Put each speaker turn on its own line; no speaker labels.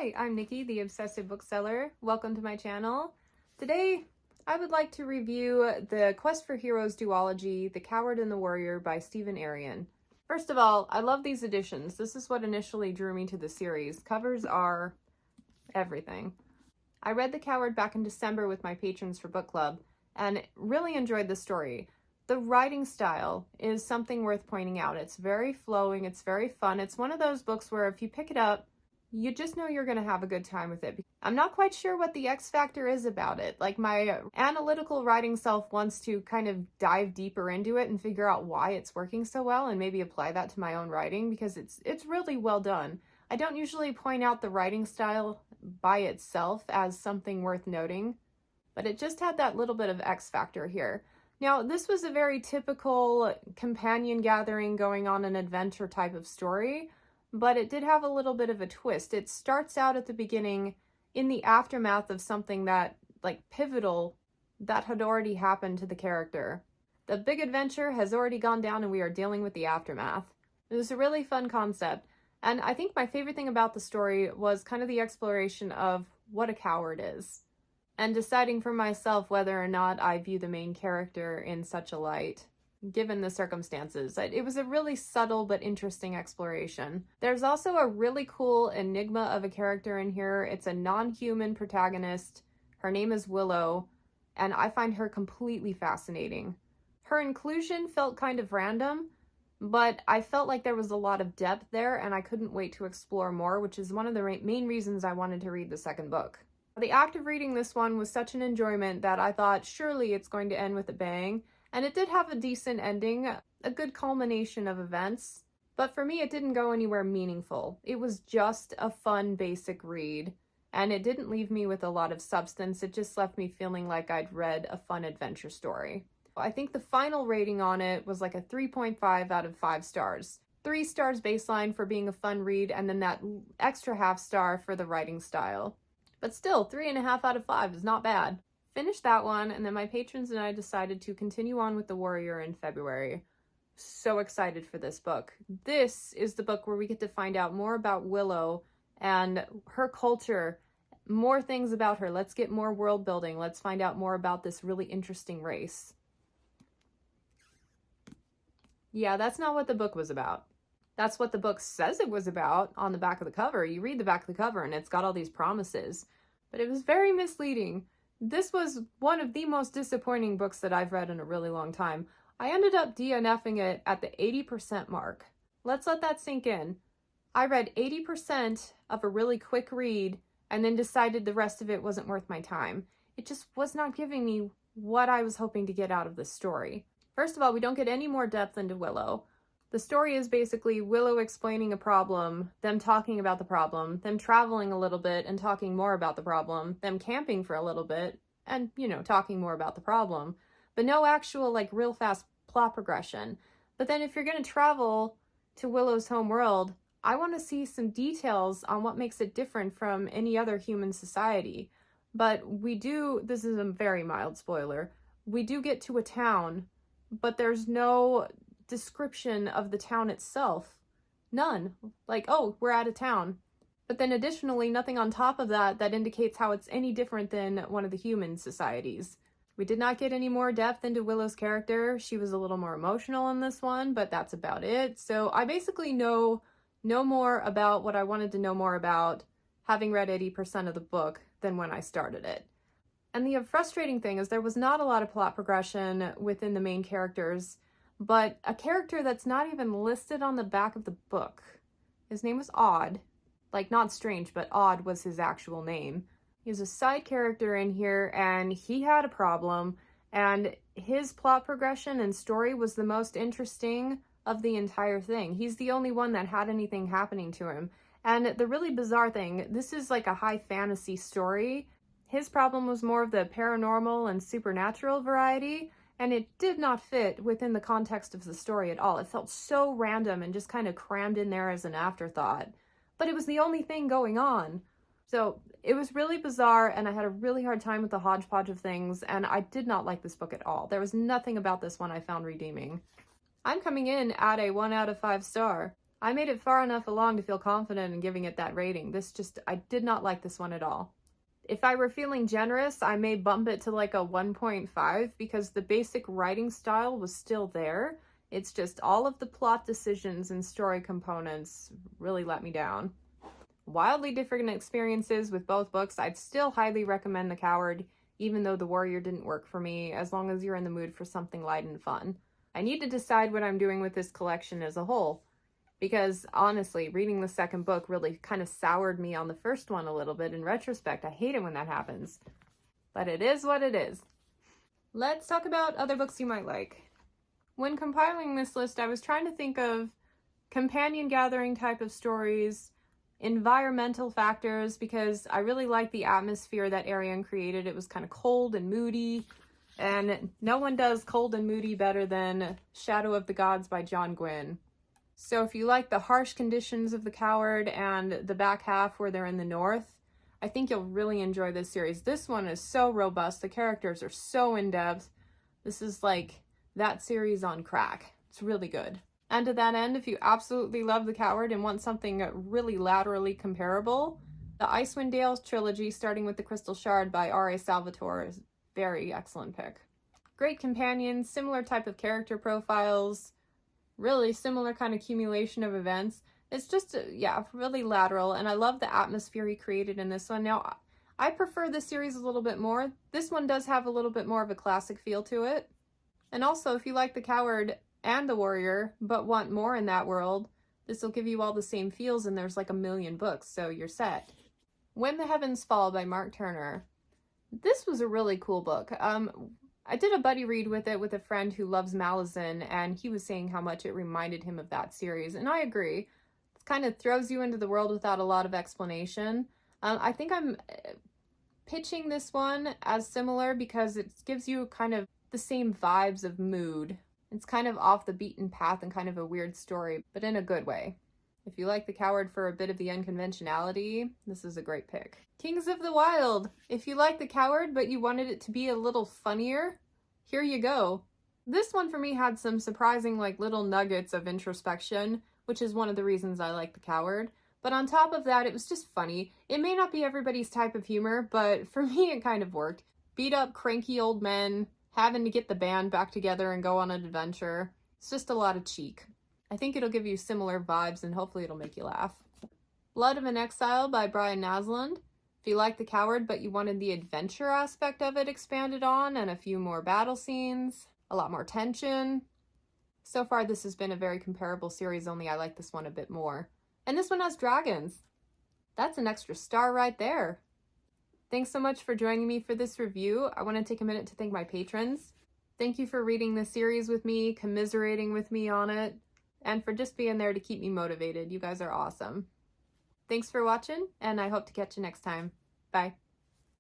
Hi, I'm Nikki, the Obsessive Bookseller. Welcome to my channel. Today, I would like to review the Quest for Heroes Duology, The Coward and the Warrior by Stephen Aryan. First of all, I love these editions. This is what initially drew me to the series. Covers are everything. I read The Coward back in December with my patrons for book club and really enjoyed the story. The writing style is something worth pointing out. It's very flowing, it's very fun. It's one of those books where if you pick it up, you just know you're going to have a good time with it. I'm not quite sure what the X factor is about it. Like, my analytical writing self wants to kind of dive deeper into it and figure out why it's working so well and maybe apply that to my own writing because it's really well done. I don't usually point out the writing style by itself as something worth noting, but it just had that little bit of X factor here. Now, this was a very typical companion gathering going on an adventure type of story, but it did have a little bit of a twist. It starts out at the beginning in the aftermath of something that, like, pivotal that had already happened to the character. The big adventure has already gone down and we are dealing with the aftermath. It was a really fun concept. And I think my favorite thing about the story was kind of the exploration of what a coward is and deciding for myself whether or not I view the main character in such a light, given the circumstances. It was a really subtle but interesting exploration. There's also a really cool enigma of a character in here. It's a non-human protagonist. Her name is Willow, and I find her completely fascinating. Her inclusion felt kind of random, but I felt like there was a lot of depth there, and I couldn't wait to explore more, which is one of the main reasons I wanted to read the second book. The act of reading this one was such an enjoyment that I thought surely it's going to end with a bang. And it did have a decent ending, a good culmination of events, but for me it didn't go anywhere meaningful. It was just a fun, basic read, and it didn't leave me with a lot of substance. It just left me feeling like I'd read a fun adventure story. I think the final rating on it was like a 3.5 out of 5 stars. 3 stars baseline for being a fun read, and then that extra half star for the writing style. But still, 3.5 out of 5 is not bad. Finished that one, and then my patrons and I decided to continue on with The Warrior in February. So excited for this book. This is the book where we get to find out more about Willow and her culture, more things about her. Let's get more world building. Let's find out more about this really interesting race. Yeah, that's not what the book was about. That's what the book says it was about on the back of the cover. You read the back of the cover and it's got all these promises, but it was very misleading. This was one of the most disappointing books that I've read in a really long time. I ended up DNFing it at the 80% mark. Let's let that sink in. I read 80% of a really quick read and then decided the rest of it wasn't worth my time. It just was not giving me what I was hoping to get out of this story. First of all, we don't get any more depth into Willow. The story is basically Willow explaining a problem, them talking about the problem, them traveling a little bit and talking more about the problem, them camping for a little bit and, talking more about the problem, but no actual, like, real fast plot progression. But then if you're going to travel to Willow's home world, I want to see some details on what makes it different from any other human society. But this is a very mild spoiler, we do get to a town, but there's no description of the town itself. None. Like, oh, we're at a town. But then additionally, nothing on top of that indicates how it's any different than one of the human societies. We did not get any more depth into Willow's character. She was a little more emotional in this one, but that's about it. So I basically know no more about what I wanted to know more about, having read 80% of the book, than when I started it. And the frustrating thing is there was not a lot of plot progression within the main characters, but a character that's not even listed on the back of the book. His name was Odd. Like, not Strange, but Odd was his actual name. He was a side character in here, and he had a problem, and his plot progression and story was the most interesting of the entire thing. He's the only one that had anything happening to him. And the really bizarre thing, this is like a high fantasy story. His problem was more of the paranormal and supernatural variety, and it did not fit within the context of the story at all. It felt so random and just kind of crammed in there as an afterthought. But it was the only thing going on. So it was really bizarre, and I had a really hard time with the hodgepodge of things, and I did not like this book at all. There was nothing about this one I found redeeming. I'm coming in at a 1 out of 5 star. I made it far enough along to feel confident in giving it that rating. I did not like this one at all. If I were feeling generous, I may bump it to like a 1.5 because the basic writing style was still there. It's just all of the plot decisions and story components really let me down. Wildly different experiences with both books. I'd still highly recommend The Coward, even though The Warrior didn't work for me, as long as you're in the mood for something light and fun. I need to decide what I'm doing with this collection as a whole, because honestly, reading the second book really kind of soured me on the first one a little bit in retrospect. I hate it when that happens, but it is what it is. Let's talk about other books you might like. When compiling this list, I was trying to think of companion gathering type of stories, environmental factors, because I really like the atmosphere that Aryan created. It was kind of cold and moody, and no one does cold and moody better than Shadow of the Gods by John Gwynne. So if you like the harsh conditions of The Coward and the back half where they're in the north, I think you'll really enjoy this series. This one is so robust. The characters are so in-depth. This is like that series on crack. It's really good. And to that end, if you absolutely love The Coward and want something really laterally comparable, the Icewind Dale trilogy, starting with The Crystal Shard by R.A. Salvatore, is a very excellent pick. Great companions, similar type of character profiles, really similar kind of accumulation of events. It's just, really lateral, and I love the atmosphere he created in this one. Now, I prefer this series a little bit more. This one does have a little bit more of a classic feel to it. And also, if you like The Coward and The Warrior, but want more in that world, this will give you all the same feels, and there's like 1 million books, so you're set. When the Heavens Fall by Mark Turner. This was a really cool book. I did a buddy read with it with a friend who loves Malazan, and he was saying how much it reminded him of that series, and I agree. It kind of throws you into the world without a lot of explanation. I think I'm pitching this one as similar because it gives you kind of the same vibes of mood. It's kind of off the beaten path and kind of a weird story, but in a good way. If you like The Coward for a bit of the unconventionality, this is a great pick. Kings of the Wild. If you like The Coward, but you wanted it to be a little funnier, here you go. This one for me had some surprising little nuggets of introspection, which is one of the reasons I like The Coward. But on top of that, it was just funny. It may not be everybody's type of humor, but for me it kind of worked. Beat up, cranky old men, having to get the band back together and go on an adventure. It's just a lot of cheek. I think it'll give you similar vibes and hopefully it'll make you laugh. Blood of an Exile by Brian Naslund. If you like The Coward but you wanted the adventure aspect of it expanded on and a few more battle scenes, a lot more tension. So far this has been a very comparable series, only I like this one a bit more. And this one has dragons. That's an extra star right there. Thanks so much for joining me for this review. I want to take a minute to thank my patrons. Thank you for reading this series with me, commiserating with me on it, and for just being there to keep me motivated. You guys are awesome. Thanks for watching, and I hope to catch you next time. Bye.